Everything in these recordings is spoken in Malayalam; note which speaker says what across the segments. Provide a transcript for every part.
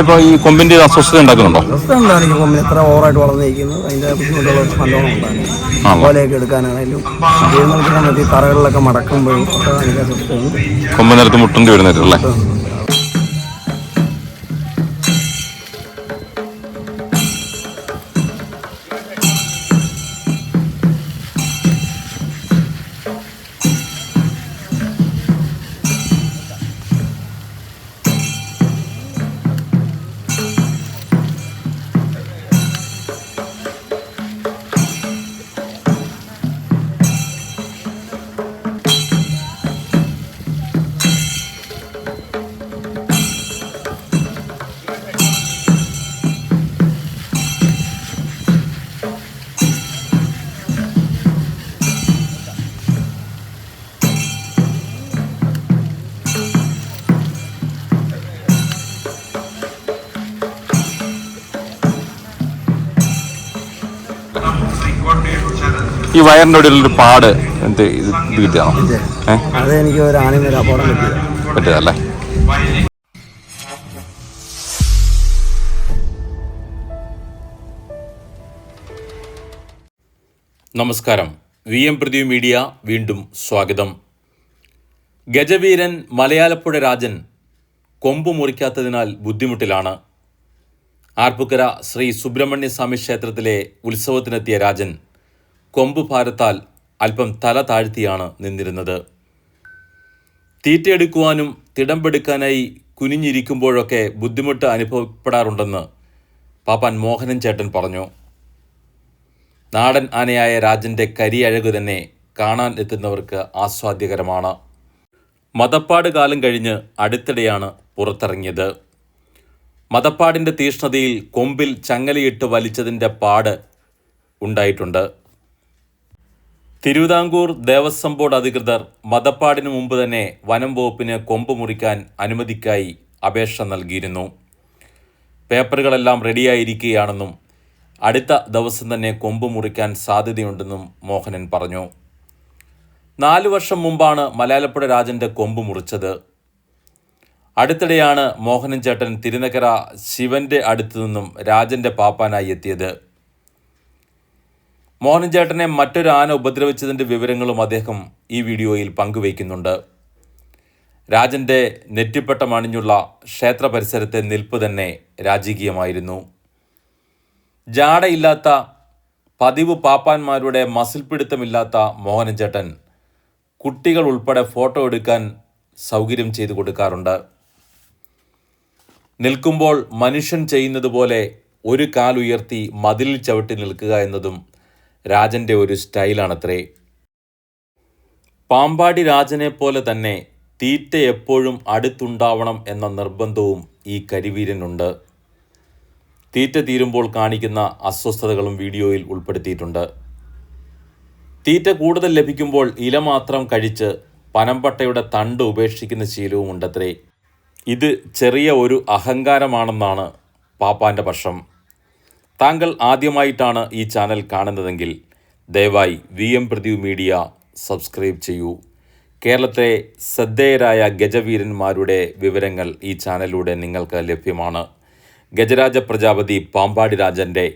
Speaker 1: ഇപ്പോൾ ഈ കൊമ്പിൻ്റെ അസ്വസ്ഥത ഉണ്ടാക്കുന്നുണ്ടോ?
Speaker 2: അസ്വസ്ഥത എനിക്ക് കൊമ്പിന് എത്ര ഓവറായിട്ട് വളർന്നിരിക്കുന്നത് അതിൻ്റെ ബുദ്ധിമുട്ടുള്ള നല്ലോണം ഉണ്ടാകും. ഓലയൊക്കെ എടുക്കാനാണെങ്കിലും എഴുന്നേൽക്കുന്ന സമയത്ത് ഈ തറകളിലൊക്കെ മടക്കുമ്പോഴും ഒക്കെ എനിക്ക് അസ്വസ്ഥതയുണ്ട്.
Speaker 1: കൊമ്പ് നിലത്ത് മുട്ടേണ്ടി വരുന്നില്ലല്ലേ? ഈ വയറിൻ്റെ ഒരു പാട് എന്ത് ഇത് കിട്ടിയാണോ?
Speaker 2: അതെനിക്ക് ഒരു ആണിന് ഒരു അപകടം
Speaker 1: പറ്റിയതല്ലേ?
Speaker 3: നമസ്കാരം. VM മീഡിയ വീണ്ടും സ്വാഗതം. ഗജവീരൻ മലയാലപ്പുഴ രാജൻ കൊമ്പ് മുറിക്കാത്തതിനാൽ ബുദ്ധിമുട്ടിലാണ്. ആർപ്പുക്കര ശ്രീ സുബ്രഹ്മണ്യ സ്വാമി ക്ഷേത്രത്തിലെ ഉത്സവത്തിനെത്തിയ രാജൻ കൊമ്പ് ഭാരത്താൽ അല്പം തല താഴ്ത്തിയാണ് നിന്നിരുന്നത്. തീറ്റയെടുക്കുവാനും തിടമ്പെടുക്കാനായി കുനിഞ്ഞിരിക്കുമ്പോഴൊക്കെ ബുദ്ധിമുട്ട് അനുഭവപ്പെടാറുണ്ടെന്ന് പാപ്പാൻ മോഹനൻ ചേട്ടൻ പറഞ്ഞു. നാടൻ ആനയായ രാജൻ്റെ കരിയഴകു തന്നെ കാണാൻ എത്തുന്നവർക്ക് ആസ്വാദ്യകരമാണ്. മദപ്പാട് കാലം കഴിഞ്ഞ് അടുത്തിടെയാണ് പുറത്തിറങ്ങിയത്. മദപ്പാടിൻ്റെ തീഷ്ണതയിൽ കൊമ്പിൽ ചങ്ങലയിട്ട് വലിച്ചതിൻ്റെ പാട് ഉണ്ടായിട്ടുണ്ട്. തിരുവിതാംകൂർ ദേവസ്വം ബോർഡ് അധികൃതർ മദപ്പാടിന് മുമ്പ് തന്നെ വനം വകുപ്പിന് കൊമ്പ് മുറിക്കാൻ അനുമതിക്കായി അപേക്ഷ നൽകിയിരുന്നു. പേപ്പറുകളെല്ലാം റെഡിയായിരിക്കുകയാണെന്നും അടുത്ത ദിവസം തന്നെ കൊമ്പ് മുറിക്കാൻ സാധ്യതയുണ്ടെന്നും മോഹനൻ പറഞ്ഞു. 4 വർഷം മുമ്പാണ് മലയാലപ്പുഴ രാജൻ്റെ കൊമ്പ് മുറിച്ചത്. അടുത്തിടെയാണ് മോഹനൻ ചേട്ടൻ തിരുനക്കര ശിവൻ്റെ അടുത്തു നിന്നും രാജൻ്റെ പാപ്പാനായി എത്തിയത്. മോഹനൻ ചേട്ടനെ മറ്റൊരു ആന ഉപദ്രവിച്ചതിൻ്റെ വിവരങ്ങളും അദ്ദേഹം ഈ വീഡിയോയിൽ പങ്കുവയ്ക്കുന്നുണ്ട്. രാജൻ്റെ നെറ്റിപ്പട്ടം അണിഞ്ഞുള്ള ക്ഷേത്ര പരിസരത്തെ നിൽപ്പ് തന്നെ രാജകീയമായിരുന്നു. ജാടയില്ലാത്ത പതിവ് പാപ്പാന്മാരുടെ മസിൽ പിടുത്തമില്ലാത്ത മോഹനൻ ചേട്ടൻ കുട്ടികൾ ഉൾപ്പെടെ ഫോട്ടോ എടുക്കാൻ സൗകര്യം ചെയ്തു കൊടുക്കാറുണ്ട്. നിൽക്കുമ്പോൾ മനുഷ്യൻ ചെയ്യുന്നത് പോലെ ഒരു കാൽ ഉയർത്തി മതിലിൽ ചവിട്ടി നിൽക്കുക എന്നതും രാജൻ്റെ ഒരു സ്റ്റൈലാണത്രേ. പാമ്പാടി രാജനെ പോലെ തന്നെ തീറ്റ എപ്പോഴും അടുത്തുണ്ടാവണം എന്ന നിർബന്ധവും ഈ കരിവീരനുണ്ട്. തീറ്റ തീരുമ്പോൾ കാണിക്കുന്ന അസ്വസ്ഥതകളും വീഡിയോയിൽ ഉൾപ്പെടുത്തിയിട്ടുണ്ട്. തീറ്റ കൂടുതൽ ലഭിക്കുമ്പോൾ ഇല മാത്രം കഴിച്ച് പനമ്പട്ടയുടെ തണ്ട് ഉപേക്ഷിക്കുന്ന ശീലവും ഉണ്ടത്രേ. ഇത് ചെറിയ ഒരു അഹങ്കാരമാണെന്നാണ് പാപ്പാൻ്റെ പക്ഷം. താങ്കൾ ആദ്യമായിട്ടാണ് ഈ ചാനൽ കാണുന്നതെങ്കിൽ ദയവായി VM മീഡിയ സബ്സ്ക്രൈബ് ചെയ്യൂ. കേരളത്തിലെ ശ്രദ്ധേയരായ ഗജവീരന്മാരുടെ വിവരങ്ങൾ ഈ ചാനലിലൂടെ നിങ്ങൾക്ക് ലഭ്യമാണ്. ഗജരാജ പ്രജാപതി പാമ്പാടി രാജൻ്റെ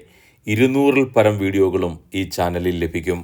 Speaker 3: 200-ൽ പരം വീഡിയോകളും ഈ ചാനലിൽ ലഭിക്കും.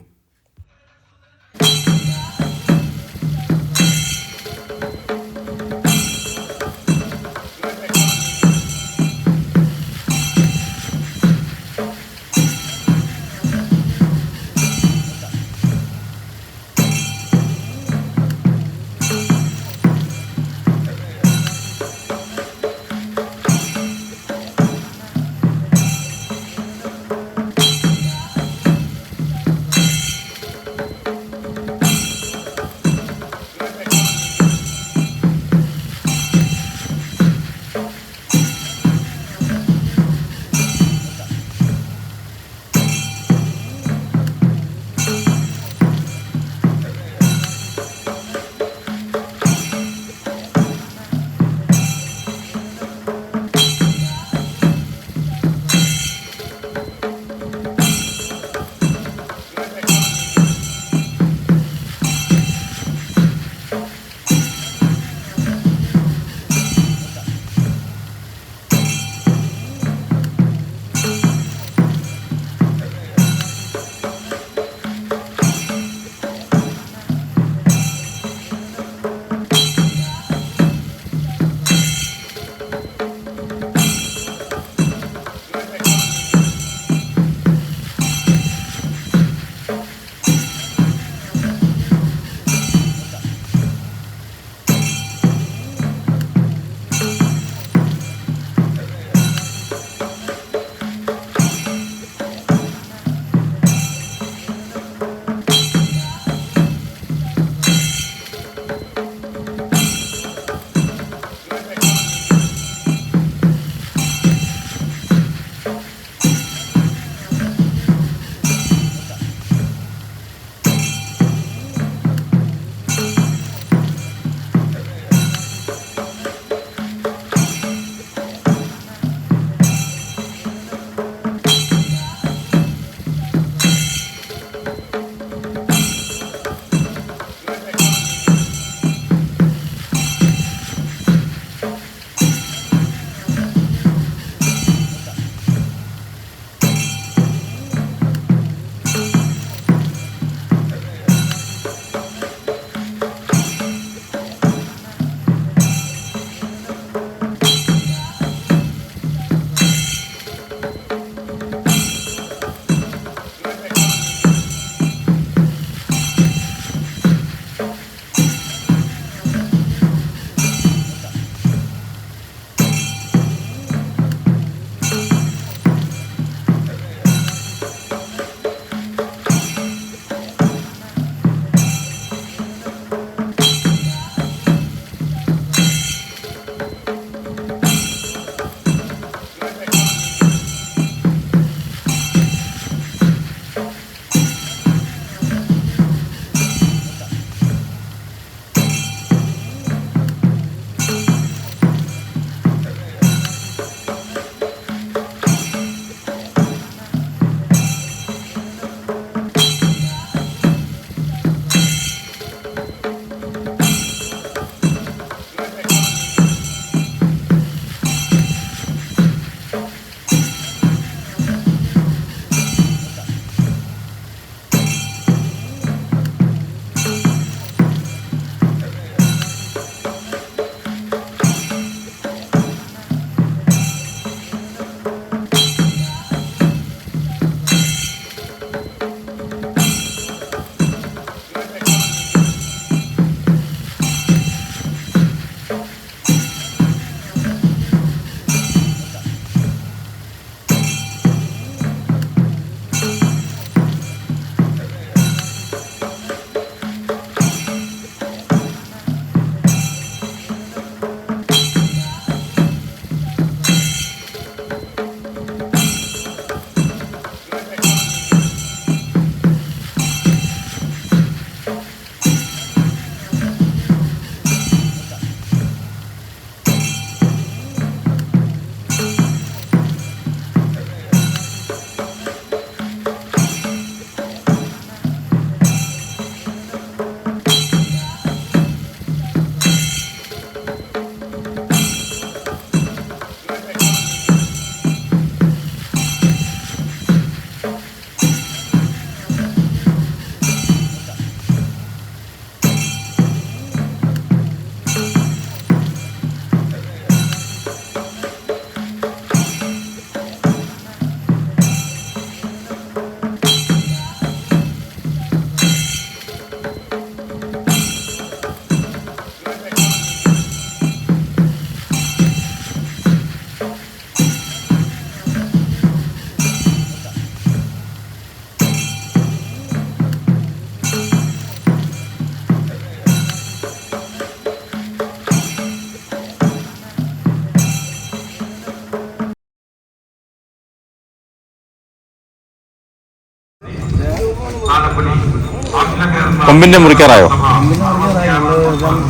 Speaker 1: കൊമ്പിന്റെ മുറിക്കാറായോ?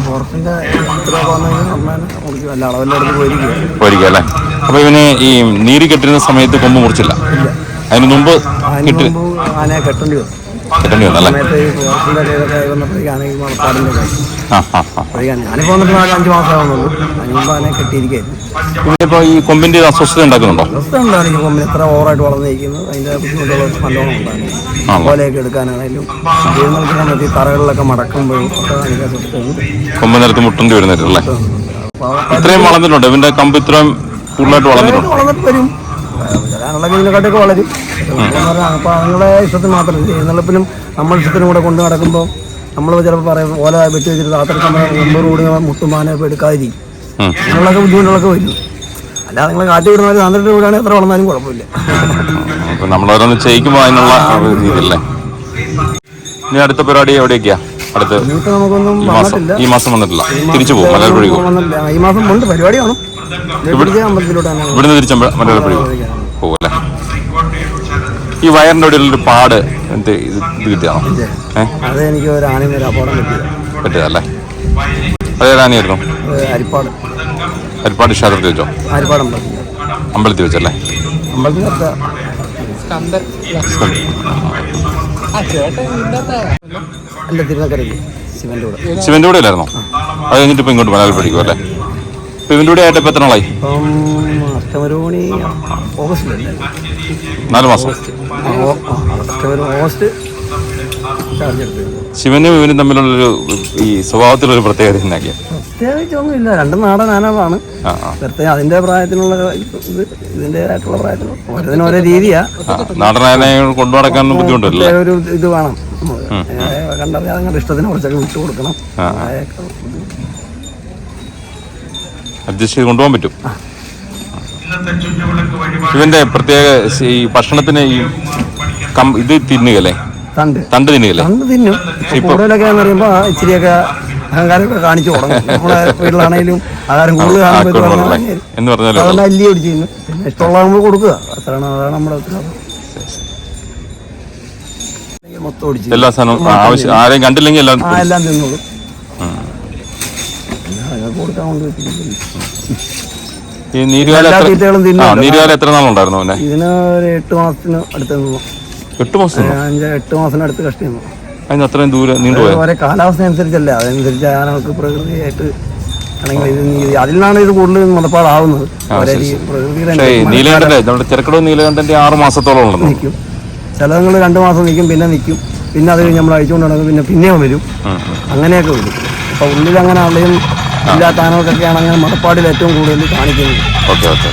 Speaker 2: ഫോറസ്റ്റിന്റെ അല്ല അളവെല്ലാം പോയിരിക്കും
Speaker 1: പോയിരിക്കും അല്ലേ. അപ്പൊ ഇവന് ഈ നീര് കെട്ടുന്ന സമയത്ത് കൊമ്പ് മുറിച്ചില്ല, അതിന് മുമ്പ്
Speaker 2: ആനയെ കെട്ടേണ്ടി വന്നു.
Speaker 1: കെട്ടേണ്ടി വന്നല്ലേ?
Speaker 2: ഞാനിപ്പോ വന്നിട്ട് 4-5 മാസമാകുന്നുള്ളൂ. അതിന് മുമ്പ് ആനയെ കെട്ടിയിരിക്കുന്നു.
Speaker 1: ഇവനിപ്പോ ഈ കൊമ്പിന്റെ അസ്വസ്ഥത ഉണ്ടാക്കുന്നുണ്ടോ?
Speaker 2: അസ്വസ്ഥ ഉണ്ടാകും. കൊമ്പിന് എത്ര ഓവറായിട്ട് വളർന്നിരിക്കുന്നത് അതിന്റെ ബുദ്ധിമുട്ടുകൾ നല്ലോണം ഉണ്ടാകും. കോലയൊക്കെ എടുക്കാനാണെങ്കിലും എഴുന്നേൽക്കുന്ന സമയത്ത് ഈ തറകളിലൊക്കെ മടക്കുമ്പോഴും ഒക്കെ എനിക്ക് അസ്വസ്ഥയുണ്ട്.
Speaker 1: കൊമ്പ് നിരത്ത് മുട്ടേണ്ടി വരുന്നല്ലേ? ഇത്രയും വളർന്നിട്ടുണ്ട് ഇവന്റെ കമ്പ്, ഇത്രയും കൂടുതലായിട്ട് വളർന്നിട്ടുണ്ട്.
Speaker 2: വളർന്നിട്ട് വരും. വരാനുള്ള ഇതിനെക്കാട്ടൊക്കെ വളരും. അപ്പോൾ അതുങ്ങളെ ഇഷ്ടത്തിന് മാത്രം എഴുന്നള്ളിപ്പിനും നമ്മൾ ഇഷ്ടത്തിനും കൂടെ കൊണ്ട് നടക്കുമ്പോൾ നമ്മൾ ചിലപ്പോൾ പറയും ഓല വെട്ടി വെച്ചിട്ട് രാത്രി സമയം 9 കൂടി മുട്ടുമാനെ ഇപ്പോൾ എടുക്കാതിരിക്കും. അങ്ങനെയുള്ളൊക്കെ ബുദ്ധിമുട്ടുകളൊക്കെ വരും. അല്ലാതെ നിങ്ങൾ കാറ്റ് വിടുന്നവർ 12 വിടുകയാണെങ്കിൽ എത്ര വളർന്നാലും കുഴപ്പമില്ല.
Speaker 1: നമ്മളോരോന്ന് ചെയ്യിക്കുമ്പോൾ അതിനുള്ള രീതിയല്ലേ. ഇനി അടുത്ത പരിപാടി എവിടേക്കാ? അടുത്ത്
Speaker 2: നമുക്കൊന്നും വന്നിട്ടില്ല.
Speaker 1: ഈ മാസം വന്നിട്ടില്ല. തിരിച്ചു പോകും മലയാളപ്പുഴ
Speaker 2: വന്നില്ല. ഈ മാസം ഉണ്ട് പരിപാടി കാണും. അമ്പലത്തിലോട്ടാണ്
Speaker 1: ഇവിടുന്ന് തിരിച്ച മലയാളപ്പുഴ പോകും അല്ലേ? ഈ വയറിന്റെ ഇടയിലൊരു പാട് എന്ത് ഇത് കിട്ടിയാണോ?
Speaker 2: അത് എനിക്ക് ഒരു ആനയും ഒരു അപകടം
Speaker 1: പറ്റിയതല്ലേ? അതേതാനായിരുന്നു?
Speaker 2: അരിപ്പാട്.
Speaker 1: അരിപ്പാട് ക്ഷേത്രത്തിൽ വെച്ചോ?
Speaker 2: അരിപ്പാട്
Speaker 1: അമ്പലത്തിൽ വെച്ചല്ലേ?
Speaker 2: അമ്പലത്തിനകത്ത് അല്ല, തിരുനക്കരയിൽ
Speaker 1: ശിവന്റെ കൂടെ അല്ലായിരുന്നോ? അത് കഴിഞ്ഞിട്ട് ഇപ്പൊ ഇങ്ങോട്ട് മലയാളം പഠിക്കും അല്ലേ? ഇപ്പൊ ഇവന്റെ കൂടെ ആയിട്ട് ഇപ്പൊ എത്ര നാളായി?
Speaker 2: അഷ്ടമരോണി ഓഗസ്റ്റിലല്ലേ?
Speaker 1: 4 മാസം.
Speaker 2: ഓഗസ്റ്റ്.
Speaker 1: ശിവനും ഇവനും തമ്മിലുള്ളൊരു ഈ സ്വഭാവത്തിലൊരു പ്രത്യേകത എന്നാക്കിയ?
Speaker 2: പ്രത്യേകിച്ചൊന്നുമില്ല. രണ്ടും നാടൻ ആനകളാണ്. പ്രത്യേകം അതിന്റെ പ്രായത്തിനുള്ള ഇതിന്റേതായിട്ടുള്ള പ്രായത്തിനുള്ള ഓരോന്നിനും ഓരോ രീതിയാ.
Speaker 1: നാടൻ ആനയെ കൊണ്ടു നടക്കാനൊന്നും ബുദ്ധിമുട്ടില്ല.
Speaker 2: ഒരു ഇത് വേണം. കണ്ടറിയാതെ നിങ്ങളുടെ ഇഷ്ടത്തിന് കുറച്ചൊക്കെ വിട്ടു കൊടുക്കണം.
Speaker 1: അഡ്ജസ്റ്റ് ചെയ്ത് കൊണ്ടുപോകാൻ പറ്റും. ഇവന്റെ പ്രത്യേക ഈ ഭക്ഷണത്തിന് ഈ ഇത് തിന്നുകല്ലേ? തണ്ട് തിന്നുകല്ലേ?
Speaker 2: തണ്ട് തിന്നും. കൂടുതലൊക്കെ എന്ന് പറയുമ്പോ ഇച്ചിരിയൊക്കെ അഹങ്കാരമൊക്കെ കാണിച്ചു തുടങ്ങും. നമ്മുടെ വീട്ടിലാണെങ്കിലും ആഹാരം കൂടുതൽ
Speaker 1: എന്ന് പറഞ്ഞാൽ
Speaker 2: അല്ലി ഒടിച്ച് തിന്നും. പിന്നെ ഇഷ്ടമുള്ള നമ്മൾ കൊടുക്കുക. അതാണ് നമ്മുടെ ഉത്തരവാദിത്വം. മൊത്തം ഒടിച്ച്
Speaker 1: എല്ലാ സാധനവും ആവശ്യം ആരെയും കണ്ടില്ലെങ്കിൽ
Speaker 2: എല്ലാം തിന്നോളും. കൊടുക്കാൻ കൊണ്ട്
Speaker 1: ഈ നീരുകാലം എത്ര നാളുണ്ടായിരുന്നു?
Speaker 2: ഇതിന് ഒരു 8 മാസത്തിന് അടുത്ത്
Speaker 1: 8 മാസം
Speaker 2: 8 മാസത്തിന് അടുത്ത് കഷ്ടി നിന്നു.
Speaker 1: അതിന് അത്രയും ദൂരം നീണ്ടുപോയ
Speaker 2: ഓരോ കാലാവസ്ഥ അനുസരിച്ചല്ലേ, അതനുസരിച്ച് ആനകൾക്ക് പ്രകൃതിയായിട്ട് ആണെങ്കിൽ അതിൽ നിന്നാണ് ഇത് കൂടുതൽ മതപ്പാടാവുന്നത്.
Speaker 1: നീലകണ്ഠന്റെ നമ്മുടെ ചെറുക്കടവ് നീലകണ്ഠന്റെ 6 മാസത്തോളം
Speaker 2: നിൽക്കും. ചിലങ്ങൾ 2 മാസം നിൽക്കും, പിന്നെ നിൽക്കും. പിന്നെ അത് കഴിഞ്ഞ് നമ്മൾ അഴിച്ചുകൊണ്ട് നടക്കും, പിന്നെയും വരും. അങ്ങനെയൊക്കെ വരും. അപ്പൊ ഉള്ളിൽ അങ്ങനെ അവിടെയും ഇല്ലാത്ത ആനകൾക്കൊക്കെയാണ് അങ്ങനെ മതപ്പാടിൽ ഏറ്റവും കൂടുതൽ കാണിക്കുന്നത്.
Speaker 1: Okay okay.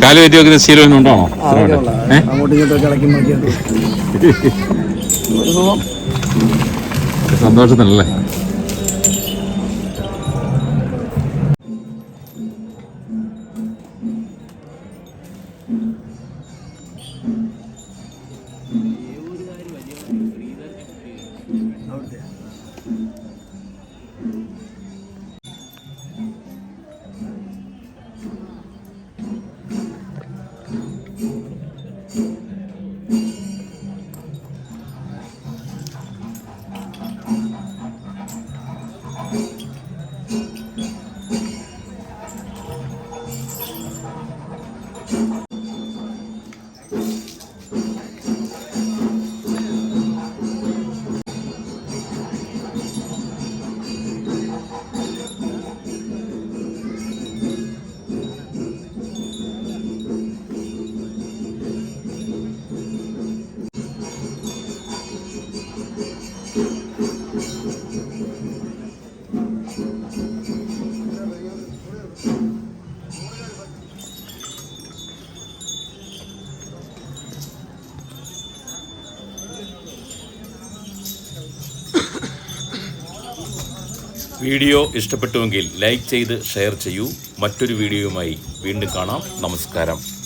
Speaker 1: കാല് കയറ്റി വെക്കുന്ന ശീലം ഉണ്ടോ?
Speaker 2: അങ്ങോട്ടും ഇങ്ങോട്ടൊക്കെ ഇളക്കി മാറ്റിയാണ്
Speaker 1: സന്തോഷത്തിനല്ലേ?
Speaker 3: വീഡിയോ ഇഷ്ടപ്പെട്ടുവെങ്കിൽ ലൈക്ക് ചെയ്ത് ഷെയർ ചെയ്യൂ. മറ്റൊരു വീഡിയോയുമായി വീണ്ടും കാണാം. നമസ്കാരം.